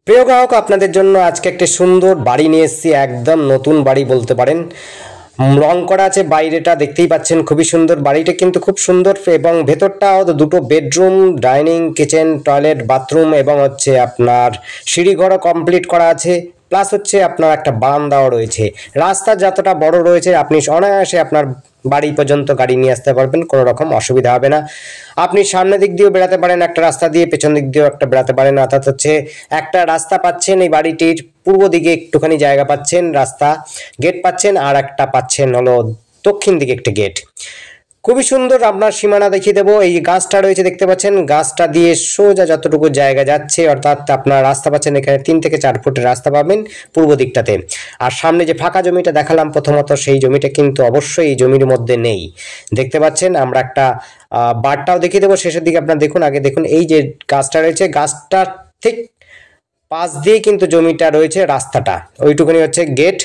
প্রিয় গ্রাহক, আপনাদের জন্য আজকে একটি সুন্দর বাড়ি নিয়ে এসেছি। একদম নতুন বাড়ি বলতে পারেন। রং করা আছে, বাইরেটা দেখতেই পাচ্ছেন খুবই সুন্দর। বাড়িটা কিন্তু খুব সুন্দর এবং ভেতরটাও দুটো bedroom, dining, kitchen, toilet, bathroom এবং হচ্ছে আপনার সিঁড়িঘরও কমপ্লিট করা আছে। প্লাস হচ্ছে আপনার একটা বারান্দাও রয়েছে। রাস্তা যতটা বড় রয়েছে আপনি অনায়াসে আপনার বাড়ি পর্যন্ত গাড়ি নিয়ে আসতে পারবেন, কোনো রকম অসুবিধা হবে না। আপনি সামনের দিক দিয়েও বেড়াতে পারেন একটা রাস্তা দিয়ে, পেছন দিক দিয়েও একটা বেড়াতে পারেন। অর্থাৎ হচ্ছে একটা রাস্তা পাচ্ছেন, এই বাড়িটির পূর্ব দিকে একটুখানি জায়গা পাচ্ছেন, রাস্তা গেট পাচ্ছেন, আর একটা পাচ্ছেন হলো দক্ষিণ দিকে একটি গেট। খুবই সুন্দর। আপনার সীমানা দেখিয়ে দেবো। এই গাছটা রয়েছে দেখতে পাচ্ছেন, গাছটা দিয়ে সোজা যতটুকু জায়গা যাচ্ছে, অর্থাৎ আপনার রাস্তা পাচ্ছেন এখানে 3 থেকে 4 ফুটের রাস্তা পাবেন পূর্ব দিকটাতে। আর সামনে যে ফাঁকা জমিটা দেখালাম প্রথমত, সেই জমিটা কিন্তু অবশ্যই এই জমির মধ্যে নেই। দেখতে পাচ্ছেন আমরা একটা বারটাও দেখিয়ে দেবো শেষের দিকে। আপনার দেখুন, আগে দেখুন এই যে গাছটা রয়েছে, গাছটা ঠিক পাশ দিয়ে কিন্তু জমিটা রয়েছে, রাস্তাটা ওইটুকুনি হচ্ছে গেট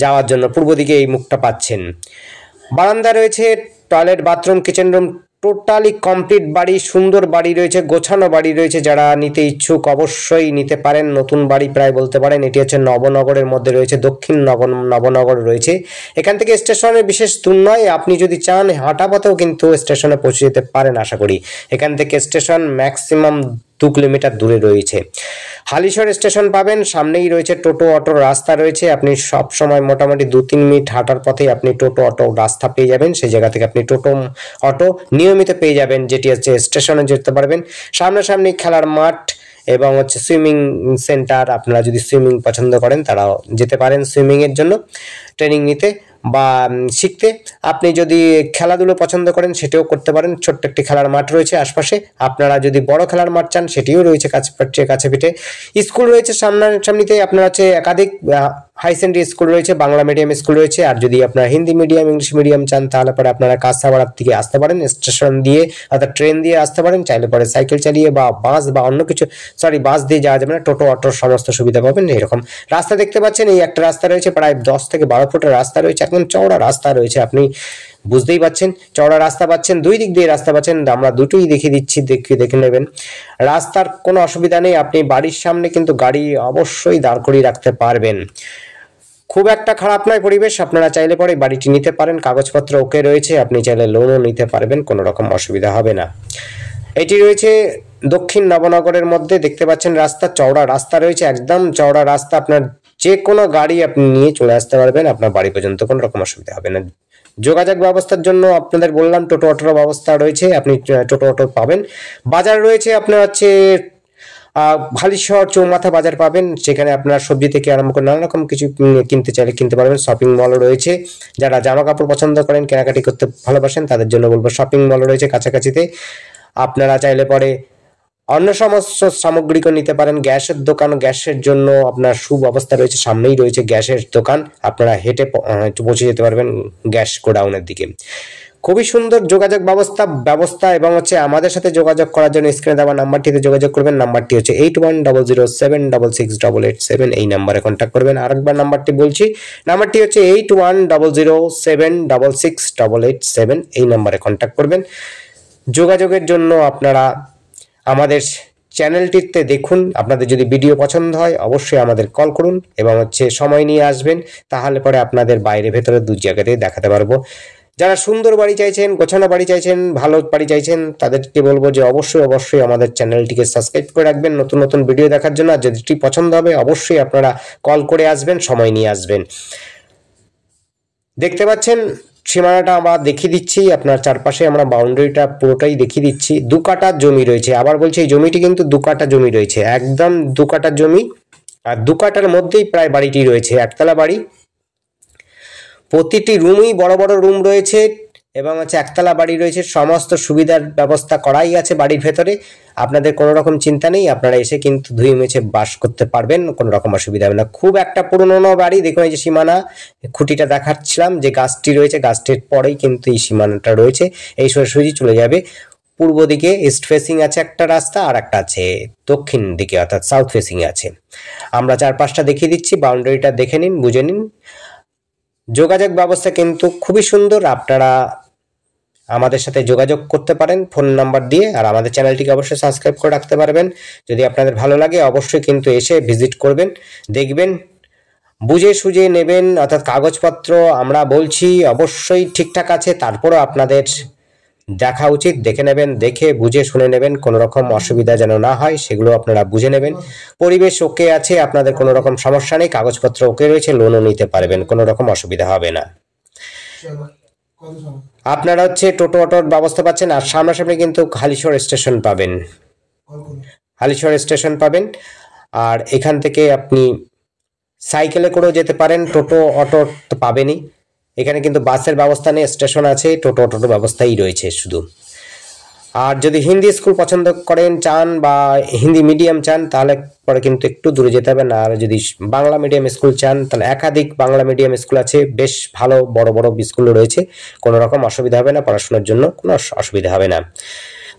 যাওয়ার জন্য। পূর্ব দিকে এই মুখটা পাচ্ছেন। বারান্দা রয়েছে, toilet, bathroom, kitchen room, totally complete বাড়ি। সুন্দর বাড়ি রয়েছে, গোছানো বাড়ি রয়েছে। যারা নিতে ইচ্ছুক অবশ্যই নিতে পারেন। নতুন বাড়ি প্রায় বলতে পারেন। এটি হচ্ছে নবনগরের মধ্যে রয়েছে, দক্ষিণ নবনগর রয়েছে। এখান থেকে স্টেশনের বিশেষ দূর নয়। আপনি যদি চান হাঁটা পথেও কিন্তু স্টেশনে পৌঁছে যেতে পারেন আশা করি। এখান থেকে স্টেশন ম্যাক্সিমাম 2 কিলোমিটার দূরে রয়েছে। হালিশহর স্টেশন পাবেন, সামনেই রয়েছে টোটো অটোর রাস্তা রয়েছে। আপনি সব সময় মোটামুটি 2-3 মিনিট হাঁটার পথেই আপনি টোটো অটো রাস্তা পেয়ে যাবেন। সেই জায়গা থেকে আপনি টোটো অটো নিয়মিত পেয়ে যাবেন, যেটি হচ্ছে স্টেশনে যেতে পারবেন। সামনাসামনি খেলার মাঠ এবং হচ্ছে সুইমিং সেন্টার। আপনারা যদি সুইমিং পছন্দ করেন তারাও যেতে পারেন সুইমিং এর জন্য ট্রেনিং নিতে বা শিখতে। আপনি যদি খেলাধুলো পছন্দ করেন সেটাও করতে পারেন। ছোট্ট একটি খেলার মাঠ রয়েছে আশপাশে। আপনারা যদি বড় খেলার মাঠ চান সেটিও রয়েছে কাছে পিঠে। স্কুল রয়েছে সামনাসামনিতে। আপনার হচ্ছে একাধিক হাই সেকেন্ডারি স্কুল রয়েছে, বাংলা মিডিয়াম স্কুল রয়েছে। আর যদি আপনারা হিন্দি মিডিয়াম, ইংলিশ মিডিয়াম চান তাহলে পরে আপনারা কাঁচাপাড়ার থেকে আসতে পারেন, স্টেশন দিয়ে অর্থাৎ ট্রেন দিয়ে আসতে পারেন। চাইলে পরে সাইকেল চালিয়ে বা বাস বা অন্য কিছু, বাস দিয়ে যাওয়া যাবে না, টোটো অটোর সমস্ত সুবিধা পাবেন। এরকম রাস্তা দেখতে পাচ্ছেন। এই একটা রাস্তা রয়েছে, প্রায় 10 থেকে 12 ফুটের রাস্তা রয়েছে, একদম চওড়া রাস্তা রয়েছে। আপনি বুঝতেই পাচ্ছেন চওড়া রাস্তা পাচ্ছেন, 2 দিক দিয়ে রাস্তা পাচ্ছেন। আমরা দুটোই দেখিয়ে দিচ্ছি, দেখে নেবেন। রাস্তার কোনো অসুবিধা নেই। আপনি বাড়ির সামনে কিন্তু গাড়ি অবশ্যই দাঁড় করিয়ে রাখতে পারবেন। খুব একটা খারাপ নয় পরিবেশ। আপনারা চাইলে পরে বাড়িটি নিতে পারেন, কাগজপত্র ওকে রয়েছে। আপনি চাইলে লোনও নিতে পারবেন, কোনো রকম অসুবিধা হবে না। এটি রয়েছে দক্ষিণ নবনগরের মধ্যে। দেখতে পাচ্ছেন রাস্তা, চওড়া রাস্তা রয়েছে, একদম চওড়া রাস্তা। আপনার যে কোনো গাড়ি আপনি নিয়ে চলে আসতে পারবেন আপনার বাড়ি পর্যন্ত, কোনো রকম অসুবিধা হবে না। যোগাযোগ ব্যবস্থার জন্য আপনাদের বললাম টোটো অটোর ব্যবস্থা রয়েছে, আপনি টোটো অটো পাবেন। বাজার রয়েছে আপনার হচ্ছে হালিশহর চৌমাথা বাজার পাবেন। সেখানে আপনার সবজি থেকে আরম্ভ করে নানা রকম কিছু কিনতে চাইলে কিনতে পারবেন। শপিং মলও রয়েছে। যারা জামা কাপড় পছন্দ করেন, কেনাকাটি করতে ভালোবাসেন, তাদের জন্য বলবো শপিং মল রয়েছে কাছাকাছিতে। আপনারা চাইলে পরে অন্য সমস্ত সামগ্রীও নিতে পারেন। গ্যাসের দোকান, গ্যাসের জন্য আপনার সুব্যবস্থা রয়েছে। সামনেই রয়েছে গ্যাসের দোকান, আপনারা হেঁটে পৌঁছে যেতে পারবেন গ্যাস গোডাউনের দিকে। খুবই সুন্দর যোগাযোগ ব্যবস্থা এবং হচ্ছে আমাদের সাথে যোগাযোগ করার জন্য স্ক্রিনে দেওয়া নাম্বারটিতে যোগাযোগ করবেন। নাম্বারটি হচ্ছে 8100766887। এই নাম্বারে কন্ট্যাক্ট করবেন। আরেকবার নাম্বারটি বলছি, নাম্বারটি হচ্ছে 8100766887। এই নাম্বারে কন্ট্যাক্ট করবেন। যোগাযোগের জন্য আপনারা আমাদের চ্যানেলটিতে দেখুন। আপনাদের যদি ভিডিও পছন্দ হয় অবশ্যই আমাদের কল করুন এবং হচ্ছে সময় নিয়ে আসবেন, তাহলে পরে আপনাদের বাইরে ভেতরে 2 জায়গাতেই দেখাতে পারবো। যারা সুন্দর বাড়ি চাইছেন, গোছানো বাড়ি চাইছেন, ভালো বাড়ি চাইছেন, তাদেরকে বলবো যে অবশ্যই আমাদের চ্যানেলটিকে সাবস্ক্রাইব করে রাখবেন নতুন নতুন ভিডিও দেখার জন্য। আর যেটি পছন্দ হবে অবশ্যই আপনারা কল করে আসবেন, সময় নিয়ে আসবেন। দেখতে পাচ্ছেন সীমানাটা আমরা দেখিয়ে দিচ্ছি। আপনার চারপাশে আমরা বাউন্ডারিটা পুরোটাই দেখিয়ে দিচ্ছি। 2 কাঠা জমি রয়েছে। আবার বলছি, এই জমিটি কিন্তু 2 কাঠা জমি রয়েছে, একদম 2 কাঠা জমি। আর 2 কাঠার মধ্যেই প্রায় বাড়িটি রয়েছে, একতলা বাড়ি। প্রতিটি রুমই বড় বড় রুম রয়েছে এবং হচ্ছে একতলা বাড়ি রয়েছে। সমস্ত সুবিধার ব্যবস্থা করাই আছে বাড়ির ভেতরে। আপনাদের কোনো রকম চিন্তা নেই, আপনারা এসে কিন্তু ধুয়ে মুছে বাস করতে পারবেন, কোনো রকম অসুবিধা হবে না। খুব একটা পুরনো বাড়ি। দেখুন এই যে সীমানা, খুঁটিটা দেখাচ্ছিলাম যে গাছটি রয়েছে, গাছটির পরেই কিন্তু এই সীমানাটা রয়েছে। এই সোজাসুজি চলে যাবে পূর্ব দিকে। ইস্ট ফেসিং আছে একটা রাস্তা, আর একটা আছে দক্ষিণ দিকে অর্থাৎ সাউথ ফেসিং আছে। আমরা চারপাশটা দেখিয়ে দিচ্ছি, বাউন্ডারিটা দেখে নিন, বুঝে নিন। যোগাযোগ ব্যবস্থা কিন্তু খুবই সুন্দর। আপনারা আমাদের সাথে যোগাযোগ করতে পারেন ফোন নাম্বার দিয়ে। আর আমাদের চ্যানেলটিকে অবশ্যই সাবস্ক্রাইব করে রাখতে পারবেন। যদি আপনাদের ভালো লাগে অবশ্যই কিন্তু এসে ভিজিট করবেন, দেখবেন, বুঝে সুঝে নেবেন। অর্থাৎ কাগজপত্র আমরা বলছি অবশ্যই ঠিকঠাক আছে, তারপরও আপনাদের দেখা উচিত, দেখে নেবেন, দেখে বুঝে শুনে নেবেন, কোনো রকম অসুবিধা যেন না হয় সেগুলো আপনারা বুঝে নেবেন। পরিবেশ ওকে আছে, আপনাদের কোনো রকম সমস্যা নেই, কাগজপত্র ওকে রয়েছে, লোনও নিতে পারবেন, কোনো রকম অসুবিধা হবে না। আপনারা হচ্ছে টোটো অটোর ব্যবস্থা পাচ্ছেন, আর সামনাসামনি কিন্তু হালিশহর স্টেশন পাবেন, হালিশহর স্টেশন পাবেন। আর এখান থেকে আপনি সাইকেলে করেও যেতে পারেন, টোটো অটো তো পাবেনই। এখানে কিন্তু বাসের ব্যবস্থা নেই, স্টেশন আছে, টোটো অটোর ব্যবস্থাই রয়েছে শুধু। আর যদি হিন্দি স্কুল পছন্দ করেন চান বা হিন্দি মিডিয়াম চান তাহলে পরে কিন্তু একটু দূরে যেতে হবে না। আর যদি বাংলা মিডিয়াম স্কুল চান তাহলে একাধিক বাংলা মিডিয়াম স্কুল আছে, বেশ ভালো বড় বড় স্কুল রয়েছে, কোনো রকম অসুবিধা হবে না, পড়াশোনার জন্য কোনো অসুবিধা হবে না।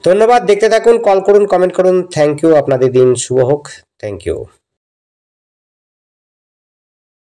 ধন্যবাদ, দেখতে থাকুন, কল করুন, কমেন্ট করুন। থ্যাংক ইউ, আপনাদের দিন শুভ হোক। Thank you.